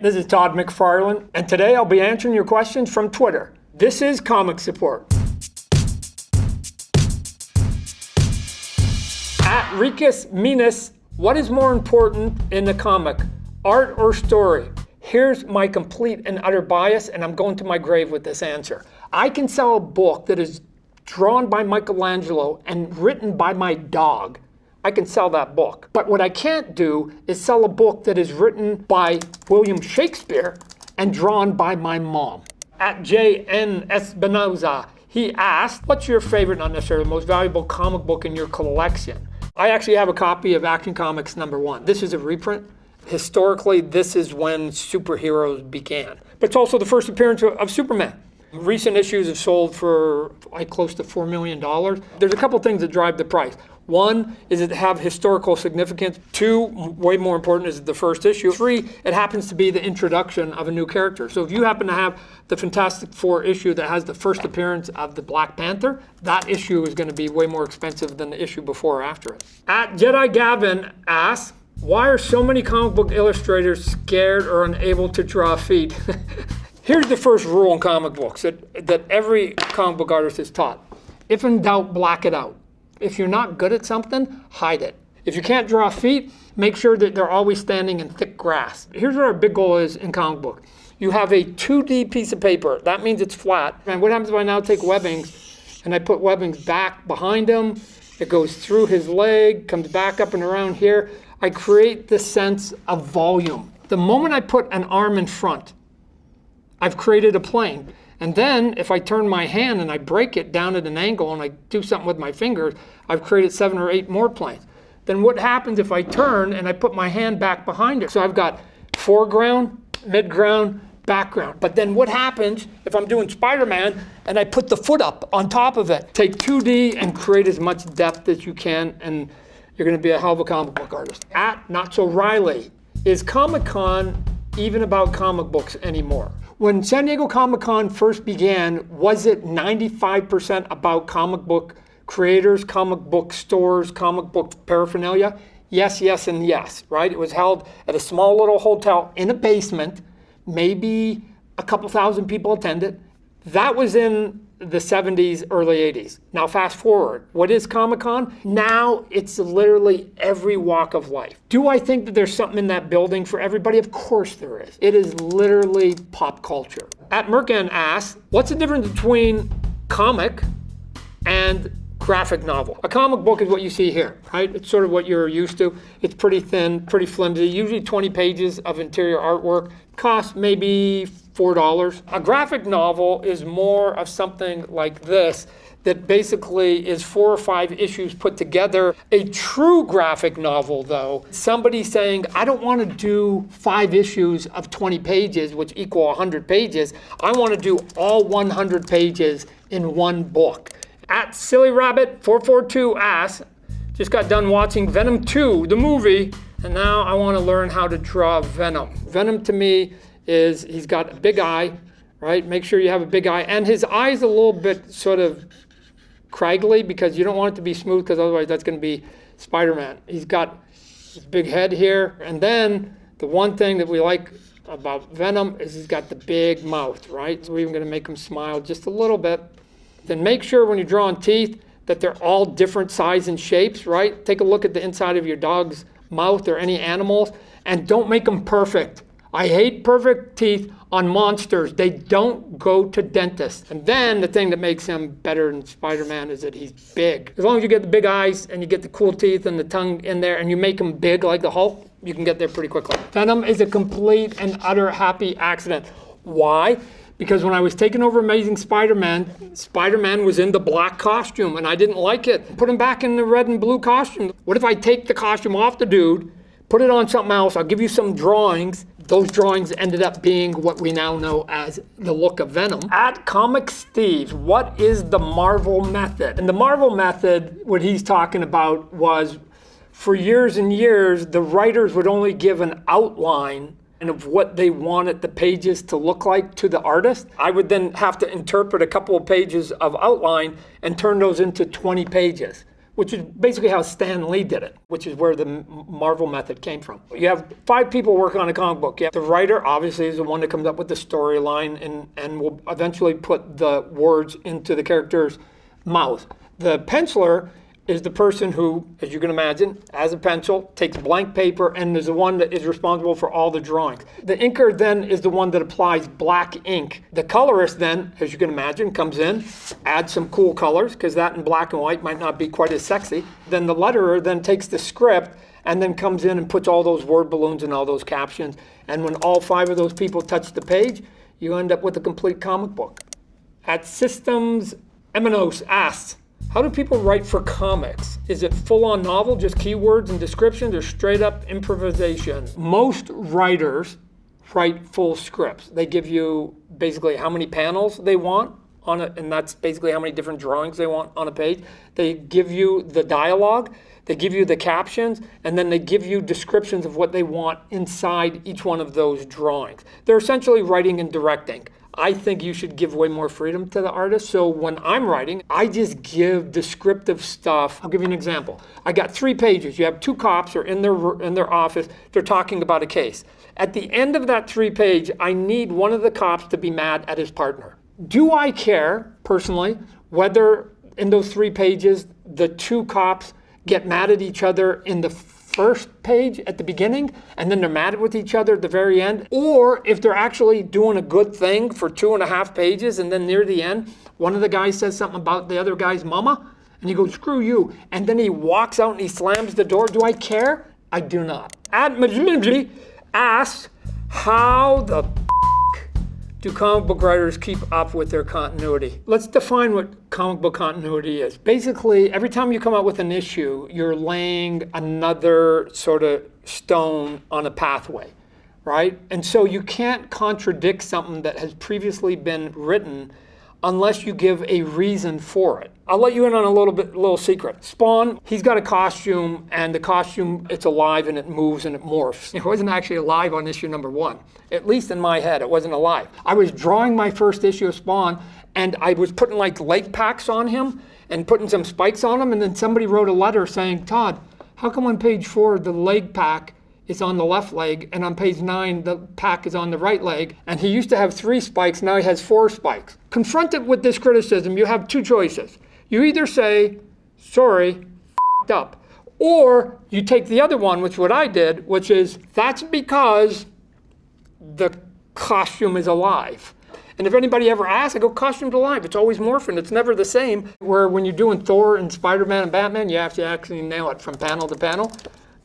This is Todd McFarlane, and today I'll be answering your questions from Twitter. This is Comic Support. At Ricus Minus, what is more important in the comic, art or story? Here's my complete and utter bias, and I'm going to my grave with this answer. I can sell a book that is drawn by Michelangelo and written by my dog. I can sell that book. But what I can't do is sell a book that is written by William Shakespeare and drawn by my mom. At J.N. Espinoza, he asked, what's your favorite, not necessarily the most valuable comic book in your collection? I actually have a copy of Action Comics #1. This is a reprint. Historically, this is when superheroes began. But it's also the first appearance of Superman. Recent issues have sold for like close to $4 million. There's a couple things that drive the price. One is it have historical significance. Two, way more important, is the first issue. Three, it happens to be the introduction of a new character. So if you happen to have the Fantastic Four issue that has the first appearance of the Black Panther, that issue is going to be way more expensive than the issue before or after it. At Jedi Gavin asks, why are so many comic book illustrators scared or unable to draw feet? Here's the first rule in comic books that every comic book artist is taught. If in doubt, black it out. If you're not good at something, hide it. If you can't draw feet, make sure that they're always standing in thick grass. Here's what our big goal is in comic book. You have a 2D piece of paper. That means it's flat. And what happens if I now take webbings and I put webbings back behind him? It goes through his leg, comes back up and around here. I create the sense of volume. The moment I put an arm in front, I've created a plane. And then if I turn my hand and I break it down at an angle and I do something with my fingers, I've created 7 or 8 more planes. Then what happens if I turn and I put my hand back behind it? So I've got foreground, midground, background. But then what happens if I'm doing Spider-Man and I put the foot up on top of it? Take 2D and create as much depth as you can, and you're going to be a hell of a comic book artist. At Not So Riley, is ComicCon even about comic books anymore? When San Diego Comic-Con first began, was it 95% about comic book creators, comic book stores, comic book paraphernalia? Yes, yes, and yes, right? It was held at a small little hotel in a basement. Maybe a couple thousand people attended. That was in the 70s, early 80s. Now fast forward, what is Comic-Con? Now it's literally every walk of life. Do I think that there's something in that building for everybody? Of course there is. It is literally pop culture. At Mercan asks, what's the difference between comic and graphic novel? A comic book is what you see here, right? It's sort of what you're used to. It's pretty thin, pretty flimsy, usually 20 pages of interior artwork. Costs maybe $4. A graphic novel is more of something like this that basically is 4 or 5 issues put together. A true graphic novel, though, somebody saying, I don't want to do 5 issues of 20 pages, which equal 100 pages. I want to do all 100 pages in one book. At Silly Rabbit 442 asks, just got done watching Venom 2, the movie, and now I want to learn how to draw Venom. Venom to me is, he's got a big eye, right? Make sure you have a big eye. And his eye's a little bit sort of craggly because you don't want it to be smooth because otherwise that's going to be Spider-Man. He's got his big head here. And then the one thing that we like about Venom is he's got the big mouth, right? So we're even going to make him smile just a little bit. Then make sure when you're drawing teeth that they're all different size and shapes, right? Take a look at the inside of your dog's mouth or any animals, and don't make them perfect. I hate perfect teeth on monsters. They don't go to dentists. And then the thing that makes him better than Spider-Man is that he's big. As long as you get the big eyes and you get the cool teeth and the tongue in there and you make him big like the Hulk, you can get there pretty quickly. Venom is a complete and utter happy accident. Why? Because when I was taking over Amazing Spider-Man, Spider-Man was in the black costume and I didn't like it. Put him back in the red and blue costume. What if I take the costume off the dude, put it on something else, I'll give you some drawings. Those drawings ended up being what we now know as the look of Venom. At Comic Steve, what is the Marvel method? And the Marvel method, what he's talking about was, for years and years, the writers would only give an outline and of what they wanted the pages to look like to the artist. I would then have to interpret a couple of pages of outline and turn those into 20 pages. which is basically how Stan Lee did it, which is where the Marvel method came from. You have 5 people working on a comic book. You have the writer, obviously, is the one that comes up with the storyline and will eventually put the words into the character's mouth. The penciler is the person who, as you can imagine, has a pencil, takes blank paper, and is the one that is responsible for all the drawings. The inker then is the one that applies black ink. The colorist then, as you can imagine, comes in, adds some cool colors, because that in black and white might not be quite as sexy. Then the letterer then takes the script and then comes in and puts all those word balloons and all those captions. And when all 5 of those people touch the page, you end up with a complete comic book. At Systems Emanos asks, how do people write for comics? Is it full-on novel, just keywords and descriptions, or straight-up improvisation? Most writers write full scripts. They give you basically how many panels they want on it, and that's basically how many different drawings they want on a page. They give you the dialogue, they give you the captions, and then they give you descriptions of what they want inside each one of those drawings. They're essentially writing and directing. I think you should give way more freedom to the artist. So when I'm writing, I just give descriptive stuff. I'll give you an example. I got 3 pages. You have 2 cops are in their office. They're talking about a case. At the end of that 3-page, I need one of the cops to be mad at his partner. Do I care, personally, whether in those 3 pages, the 2 cops get mad at each other in the first page at the beginning, and then they're mad with each other at the very end, or if they're actually doing a good thing for 2.5 pages, and then near the end, one of the guys says something about the other guy's mama, and he goes, screw you, and then he walks out and he slams the door. Do I care? I do not. Admajimji asks, how the do comic book writers keep up with their continuity? Let's define what comic book continuity is. Basically, every time you come out with an issue, you're laying another sort of stone on a pathway, right? And so you can't contradict something that has previously been written unless you give a reason for it. I'll let you in on a little secret. Spawn, he's got a costume, and the costume, it's alive and it moves and it morphs. It wasn't actually alive on issue number 1. At least in my head, it wasn't alive. I was drawing my first issue of Spawn, and I was putting like leg packs on him and putting some spikes on him, and then somebody wrote a letter saying, Todd, how come on page 4 the leg pack is on the left leg, and on page 9 the pack is on the right leg, and he used to have 3 spikes, now he has 4 spikes. Confronted with this criticism, you have 2 choices. You either say, sorry, f***ed up, or you take the other one, which is what I did, which is, that's because the costume is alive. And if anybody ever asks, I go, costume's alive. It's always morphing. It's never the same. Where when you're doing Thor and Spider-Man and Batman, you have to actually nail it from panel to panel.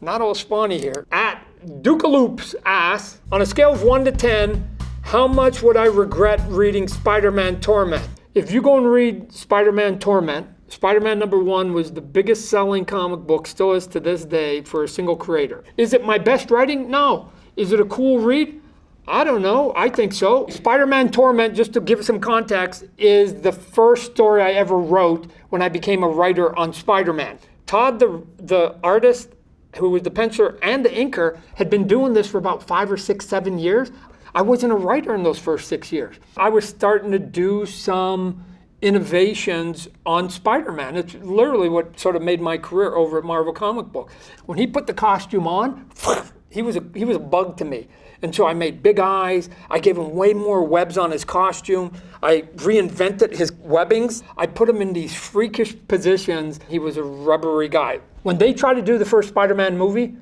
Not all spawny here. At Dukaloops asks, on a scale of 1 to 10, how much would I regret reading Spider-Man Torment? If you go and read Spider-Man Torment, Spider-Man #1 was the biggest selling comic book, still is to this day, for a single creator. Is it my best writing? No. Is it a cool read? I don't know. I think so. Spider-Man Torment, just to give some context, is the first story I ever wrote when I became a writer on Spider-Man. Todd, the artist, who was the penciler and the inker, had been doing this for about 5 or 6, 7 years. I wasn't a writer in those first 6 years. I was starting to do some innovations on Spider-Man. It's literally what sort of made my career over at Marvel Comic Book. When he put the costume on, he was a bug to me. And so I made big eyes. I gave him way more webs on his costume. I reinvented his webbings. I put him in these freakish positions. He was a rubbery guy. When they tried to do the first Spider-Man movie,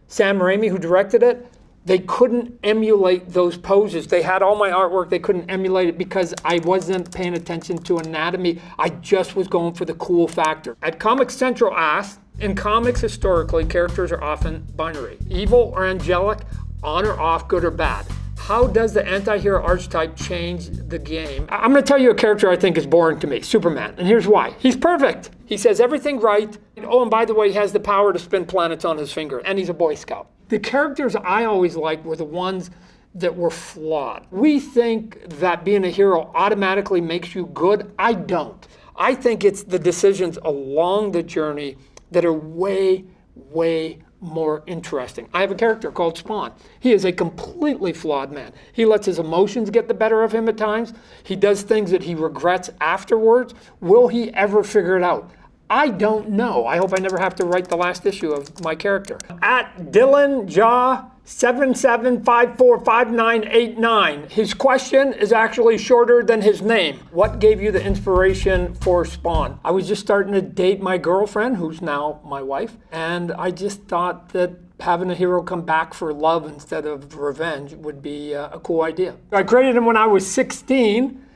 Sam Raimi, who directed it, they couldn't emulate those poses. They had all my artwork. They couldn't emulate it because I wasn't paying attention to anatomy. I just was going for the cool factor. At Comic Central asks, in comics historically, characters are often binary. Evil or angelic, on or off, good or bad. How does the anti-hero archetype change the game? I'm going to tell you a character I think is boring to me, Superman. And here's why. He's perfect. He says everything right. Oh, and by the way, he has the power to spin planets on his finger. And he's a Boy Scout. The characters I always liked were the ones that were flawed. We think that being a hero automatically makes you good. I don't. I think it's the decisions along the journey that are way, way more interesting. I have a character called Spawn. He is a completely flawed man. He lets his emotions get the better of him at times. He does things that he regrets afterwards. Will he ever figure it out? I don't know. I hope I never have to write the last issue of my character. At Dylan Jaw 77545989. His question is actually shorter than his name. What gave you the inspiration for Spawn? I was just starting to date my girlfriend, who's now my wife, and I just thought that having a hero come back for love instead of revenge would be a cool idea. I created him when I was 16,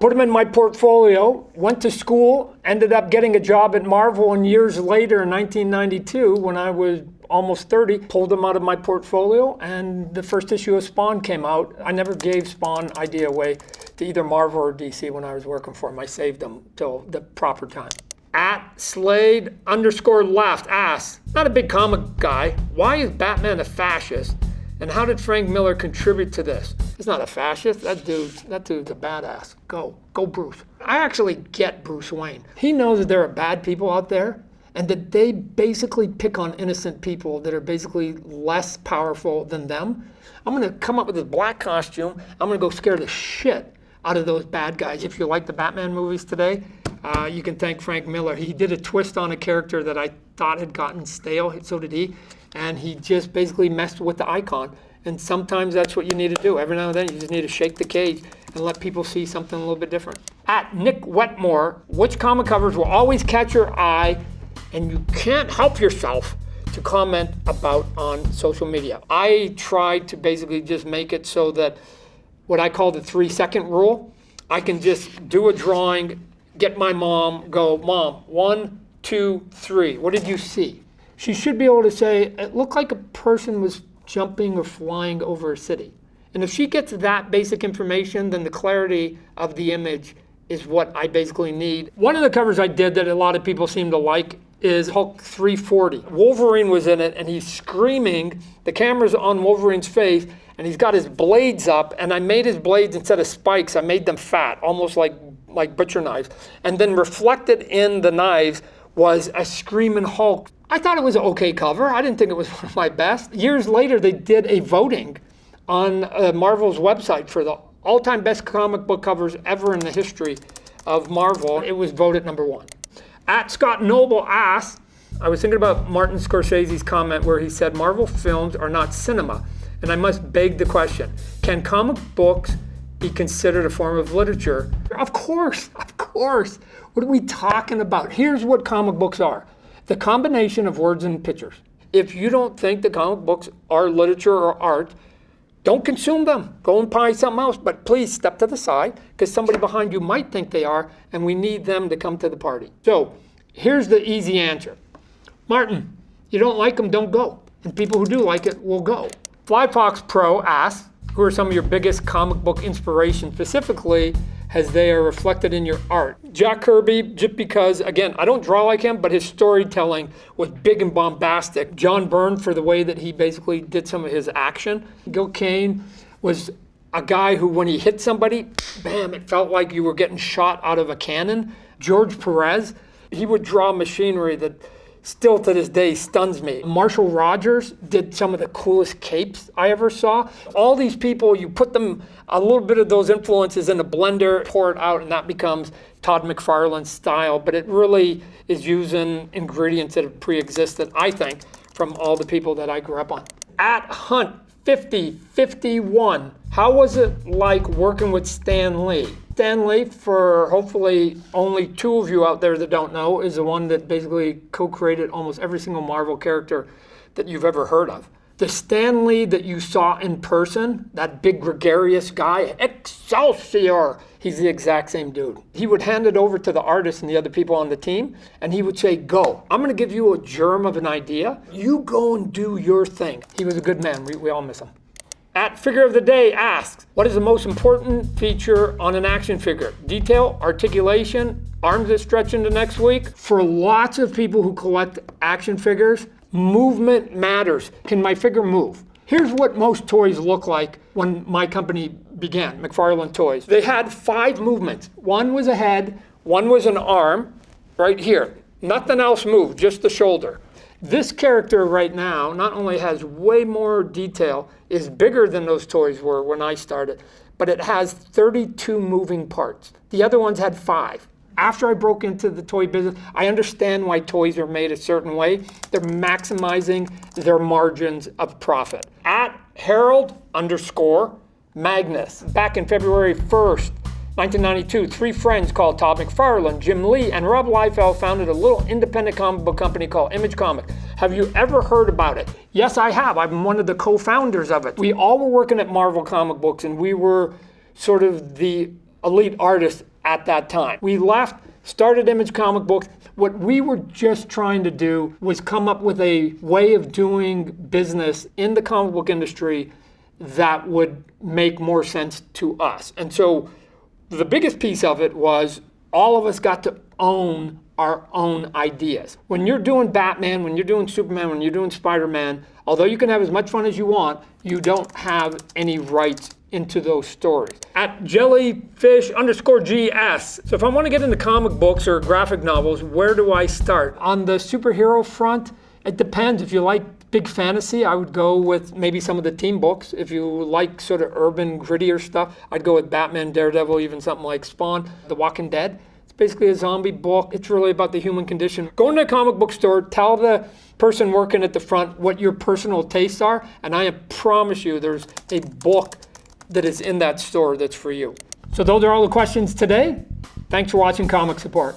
put him in my portfolio, went to school, ended up getting a job at Marvel, and years later in 1992, when I was almost 30, pulled him out of my portfolio, and the first issue of Spawn came out. I never gave Spawn idea away to either Marvel or DC when I was working for him. I saved them till the proper time. At Slade_left asks, not a big comic guy, why is Batman a fascist? And how did Frank Miller contribute to this? He's not a fascist. That dude's a badass. Go Bruce. I actually get Bruce Wayne. He knows that there are bad people out there and that they basically pick on innocent people that are basically less powerful than them. I'm gonna come up with this black costume. I'm gonna go scare the shit out of those bad guys. If you like the Batman movies today, you can thank Frank Miller. He did a twist on a character that I thought had gotten stale, so did he. And he just basically messed with the icon. And sometimes that's what you need to do. Every now and then you just need to shake the cage and let people see something a little bit different. At Nick Wetmore, which comic covers will always catch your eye and you can't help yourself to comment about on social media? I tried to basically just make it so that what I call the 3-second rule, I can just do a drawing, get my mom, go, Mom, 1, 2, 3, what did you see? She should be able to say, it looked like a person was jumping or flying over a city. And if she gets that basic information, then the clarity of the image is what I basically need. One of the covers I did that a lot of people seem to like is Hulk 340. Wolverine was in it and he's screaming, the camera's on Wolverine's face, and he's got his blades up, and I made his blades, instead of spikes, I made them fat, almost like butcher knives. And then reflected in the knives was a screaming Hulk. I thought it was an okay cover. I didn't think it was one of my best. Years later, they did a voting on Marvel's website for the all-time best comic book covers ever in the history of Marvel. It was voted number 1. At Scott Noble asks, I was thinking about Martin Scorsese's comment where he said Marvel films are not cinema. And I must beg the question, can comic books be considered a form of literature? Of course. What are we talking about? Here's what comic books are. The combination of words and pictures. If you don't think the comic books are literature or art, don't consume them. Go and buy something else, but please step to the side because somebody behind you might think they are, and we need them to come to the party. So here's the easy answer. Martin, you don't like them, don't go. And people who do like it will go. Flyfox Pro asks, who are some of your biggest comic book inspirations, specifically as they are reflected in your art? Jack Kirby, just because, again, I don't draw like him, but his storytelling was big and bombastic. John Byrne, for the way that he basically did some of his action. Gil Kane was a guy who, when he hit somebody, bam, it felt like you were getting shot out of a cannon. George Perez, he would draw machinery that still to this day stuns me. Marshall Rogers did some of the coolest capes I ever saw. All these people, you put them, a little bit of those influences in a blender, pour it out, and that becomes Todd McFarlane's style. But it really is using ingredients that have pre-existed, I think, from all the people that I grew up on. At Hunt 5051, how was it like working with Stan Lee? Stan Lee, for hopefully only 2 of you out there that don't know, is the one that basically co-created almost every single Marvel character that you've ever heard of. The Stan Lee that you saw in person, that big gregarious guy, Excelsior, he's the exact same dude. He would hand it over to the artist and the other people on the team, and he would say, go. I'm gonna give you a germ of an idea. You go and do your thing. He was a good man, we all miss him. At Figure of the Day asks, what is the most important feature on an action figure? Detail, articulation, arms that stretch into next week? For lots of people who collect action figures, movement matters. Can my figure move? Here's what most toys look like when my company began, McFarlane Toys. They had 5 movements. 1 was a head, 1 was an arm, right here. Nothing else moved, just the shoulder. This character right now not only has way more detail, is bigger than those toys were when I started, but it has 32 moving parts. The other ones had 5. After I broke into the toy business, I understand why toys are made a certain way. They're maximizing their margins of profit. At Harold_Magnus, back in February 1st, 1992, three friends called Todd McFarlane, Jim Lee, and Rob Liefeld founded a little independent comic book company called Image Comics. Have you ever heard about it? Yes, I have. I'm one of the co-founders of it. We all were working at Marvel comic books, and we were sort of the elite artists at that time. We left, started Image Comic Books. What we were just trying to do was come up with a way of doing business in the comic book industry that would make more sense to us. And so the biggest piece of it was all of us got to own our own ideas. When you're doing Batman, when you're doing Superman, when you're doing Spider-Man, although you can have as much fun as you want, you don't have any rights into those stories. At jellyfish_GS. So if I want to get into comic books or graphic novels, where do I start? On the superhero front, it depends. If you like big fantasy, I would go with maybe some of the team books. If you like sort of urban, grittier stuff, I'd go with Batman, Daredevil, even something like Spawn. The Walking Dead. It's basically a zombie book. It's really about the human condition. Go into a comic book store, tell the person working at the front what your personal tastes are, and I promise you there's a book that is in that store that's for you. So those are all the questions today. Thanks for watching Comic Support.